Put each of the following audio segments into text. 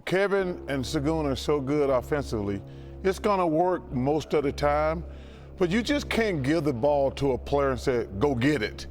Kevin and Sagoon are so good offensively. It's gonna work most of the time, but you just can't give the ball to a player and say, "Go get it."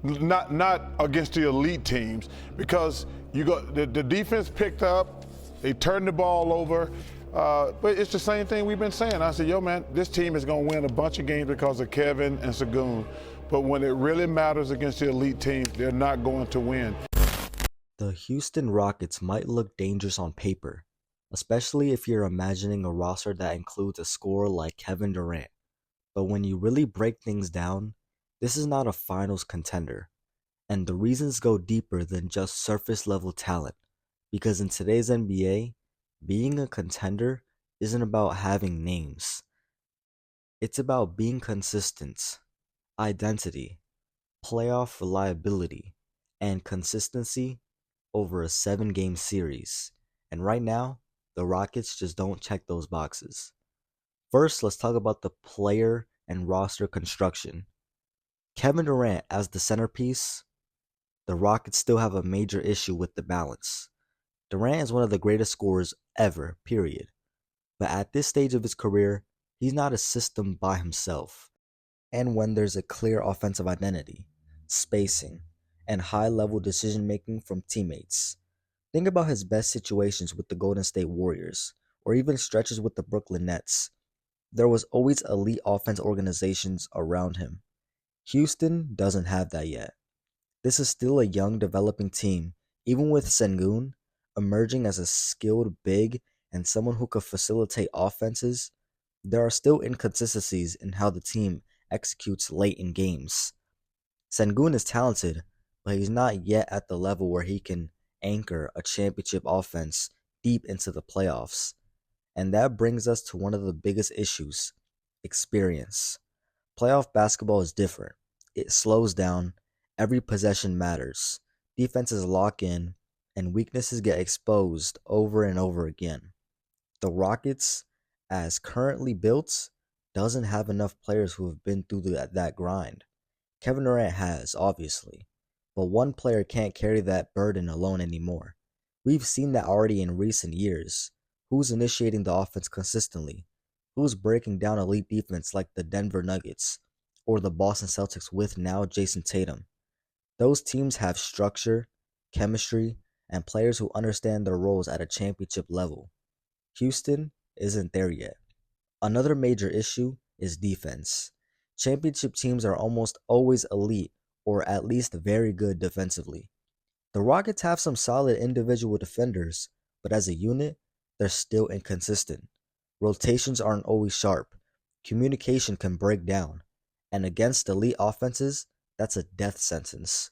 Not against the elite teams, because you got the defense picked up, they turned the ball over. But it's the same thing we've been saying. I said, yo, man, this team is going to win a bunch of games because of Kevin and Sagoon. But when it really matters against the elite teams, they're not going to win. The Houston Rockets might look dangerous on paper, especially if you're imagining a roster that includes a scorer like Kevin Durant. But when you really break things down, this is not a finals contender. And the reasons go deeper than just surface level talent. Because in today's NBA, being a contender isn't about having names. It's about being consistent, identity, playoff reliability, and consistency over a 7-game series. And right now, the Rockets just don't check those boxes. First, let's talk about the player and roster construction. Kevin Durant as the centerpiece, the Rockets still have a major issue with the balance. Durant is one of the greatest scorers ever, period. But at this stage of his career, he's not a system by himself. And when there's a clear offensive identity, spacing, and high-level decision-making from teammates. Think about his best situations with the Golden State Warriors, or even stretches with the Brooklyn Nets. There was always elite offense organizations around him. Houston doesn't have that yet. This is still a young, developing team, even with Sengun emerging as a skilled big and someone who could facilitate offenses. There are still inconsistencies in how the team executes late in games. Sengun is talented, but he's not yet at the level where he can anchor a championship offense deep into the playoffs. And that brings us to one of the biggest issues: experience. Playoff basketball is different. It slows down, every possession matters, defenses lock in, and weaknesses get exposed over and over again. The Rockets, as currently built, doesn't have enough players who have been through that grind. Kevin Durant has, obviously, but one player can't carry that burden alone anymore. We've seen that already in recent years. Who's initiating the offense consistently? Who's breaking down elite defense like the Denver Nuggets or the Boston Celtics with now Jason Tatum? Those teams have structure, chemistry, and players who understand their roles at a championship level. Houston isn't there yet. Another major issue is defense. Championship teams are almost always elite, or at least very good defensively. The Rockets have some solid individual defenders, but as a unit, they're still inconsistent. Rotations aren't always sharp. Communication can break down. And against elite offenses, that's a death sentence.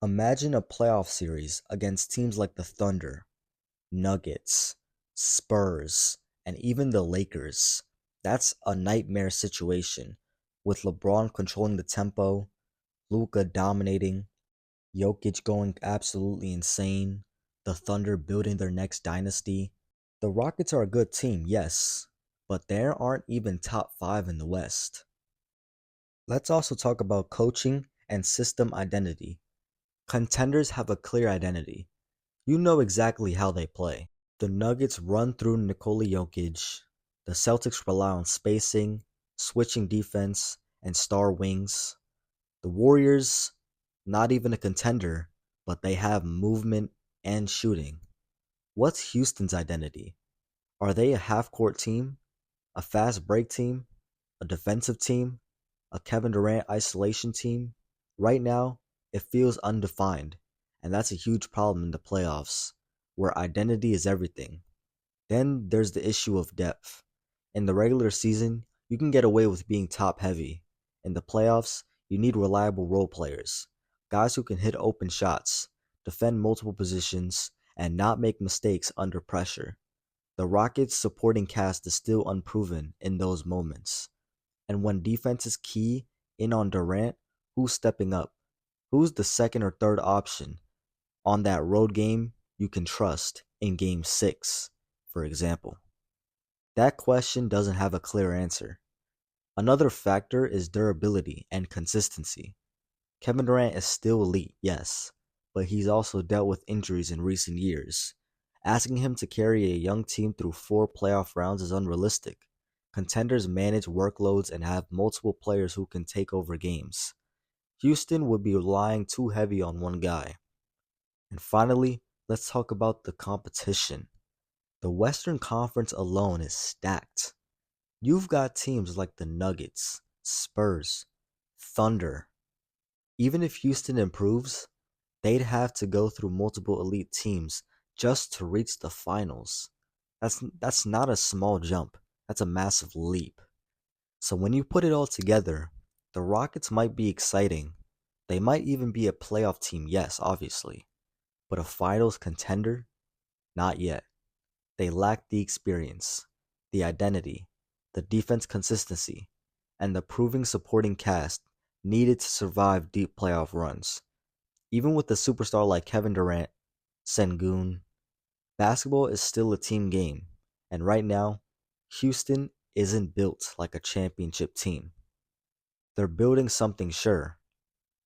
Imagine a playoff series against teams like the Thunder, Nuggets, Spurs, and even the Lakers. That's a nightmare situation, with LeBron controlling the tempo, Luka dominating, Jokic going absolutely insane, the Thunder building their next dynasty. The Rockets are a good team, yes, but they aren't even top 5 in the West. Let's also talk about coaching and system identity. Contenders have a clear identity. You know exactly how they play. The Nuggets run through Nikola Jokic. The Celtics rely on spacing, switching defense, and star wings. The Warriors, not even a contender, but they have movement and shooting. What's Houston's identity? Are they a half-court team? A fast break team? A defensive team? A Kevin Durant isolation team? Right now, it feels undefined, and that's a huge problem in the playoffs, where identity is everything. Then there's the issue of depth. In the regular season, you can get away with being top heavy. In the playoffs, you need reliable role players, guys who can hit open shots, defend multiple positions, and not make mistakes under pressure. The Rockets' supporting cast is still unproven in those moments. And when defense is key in on Durant, who's stepping up? Who's the second or third option on that road game you can trust in Game 6, for example? That question doesn't have a clear answer. Another factor is durability and consistency. Kevin Durant is still elite, yes, but he's also dealt with injuries in recent years. Asking him to carry a young team through 4 playoff rounds is unrealistic. Contenders manage workloads and have multiple players who can take over games. Houston would be relying too heavy on one guy. And finally, let's talk about the competition. The Western Conference alone is stacked. You've got teams like the Nuggets, Spurs, Thunder. Even if Houston improves, they'd have to go through multiple elite teams just to reach the finals. That's not a small jump. That's a massive leap. So when you put it all together, the Rockets might be exciting. They might even be a playoff team, yes, obviously. But a finals contender? Not yet. They lack the experience, the identity, the defense consistency, and the proving supporting cast needed to survive deep playoff runs. Even with a superstar like Kevin Durant, Sengun, basketball is still a team game, and right now, Houston isn't built like a championship team. They're building something, sure,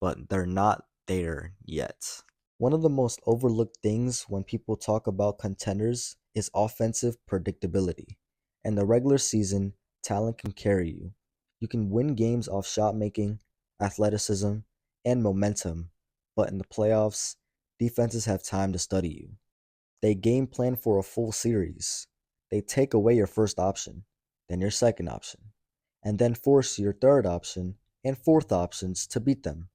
but they're not there yet. One of the most overlooked things when people talk about contenders is offensive predictability. In the regular season, talent can carry you. You can win games off shot making, athleticism, and momentum, but in the playoffs, defenses have time to study you. They game plan for a full series. They take away your first option, then your second option, and then force your third option and fourth options to beat them.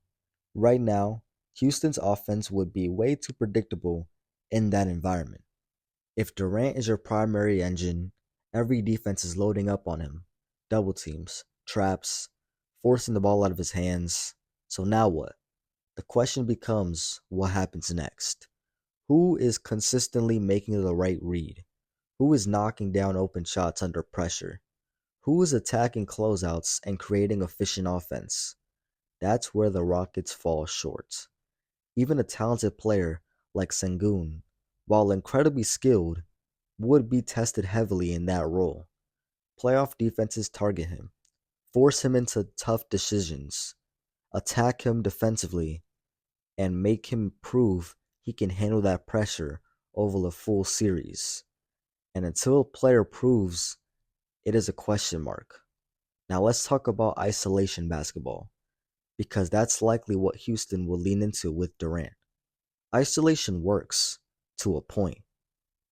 Right now, Houston's offense would be way too predictable in that environment. If Durant is your primary engine, every defense is loading up on him. Double teams, traps, forcing the ball out of his hands. So now what? The question becomes, what happens next? Who is consistently making the right read? Who is knocking down open shots under pressure? Who is attacking closeouts and creating efficient offense? That's where the Rockets fall short. Even a talented player like Sengun, while incredibly skilled, would be tested heavily in that role. Playoff defenses target him, force him into tough decisions, attack him defensively, and make him prove he can handle that pressure over a full series. And until a player proves, it is a question mark. Now let's talk about isolation basketball, because that's likely what Houston will lean into with Durant. Isolation works, to a point.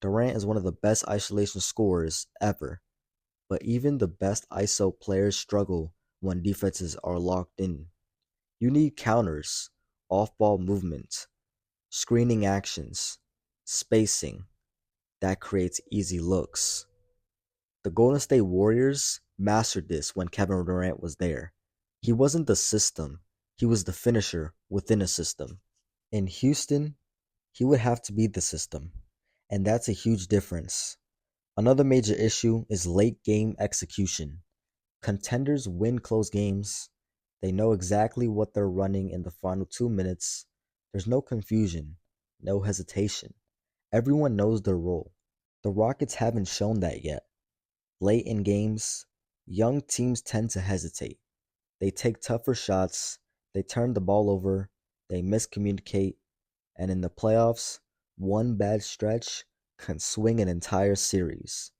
Durant is one of the best isolation scorers ever, but even the best ISO players struggle when defenses are locked in. You need counters, off-ball movement, screening actions, spacing. That creates easy looks. The Golden State Warriors mastered this when Kevin Durant was there. He wasn't the system, he was the finisher within a system. In Houston, he would have to be the system, and that's a huge difference. Another major issue is late game execution. Contenders win close games. They know exactly what they're running in the final 2 minutes. There's no confusion, no hesitation. Everyone knows their role. The Rockets haven't shown that yet. Late in games, young teams tend to hesitate. They take tougher shots, they turn the ball over, they miscommunicate, and in the playoffs, one bad stretch can swing an entire series.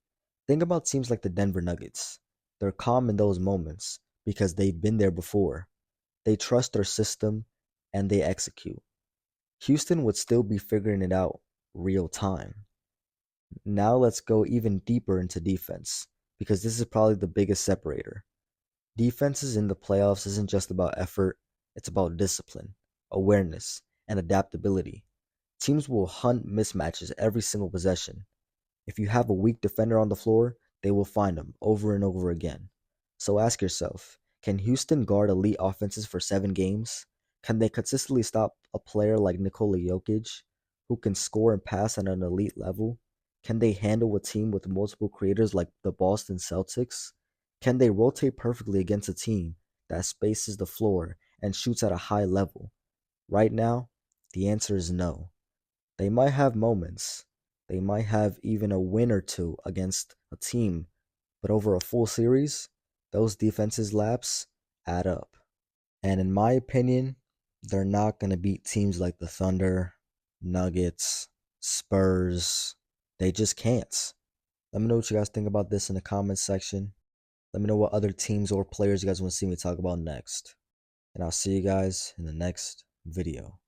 Think about teams like the Denver Nuggets. They're calm in those moments because they've been there before. They trust their system and they execute. Houston would still be figuring it out real time. Now let's go even deeper into defense, because this is probably the biggest separator. Defenses in the playoffs isn't just about effort, it's about discipline, awareness, and adaptability. Teams will hunt mismatches every single possession. If you have a weak defender on the floor, they will find him over and over again. So ask yourself, can Houston guard elite offenses for 7 games? Can they consistently stop a player like Nikola Jokic, who can score and pass at an elite level? Can they handle a team with multiple creators like the Boston Celtics? Can they rotate perfectly against a team that spaces the floor and shoots at a high level? Right now, the answer is no. They might have moments. They might have even a win or two against a team, but over a full series, those defenses laps add up. And in my opinion, they're not going to beat teams like the Thunder, Nuggets, Spurs, They just can't. Let me know what you guys think about this in the comments section. Let me know what other teams or players you guys want to see me talk about next. And I'll see you guys in the next video.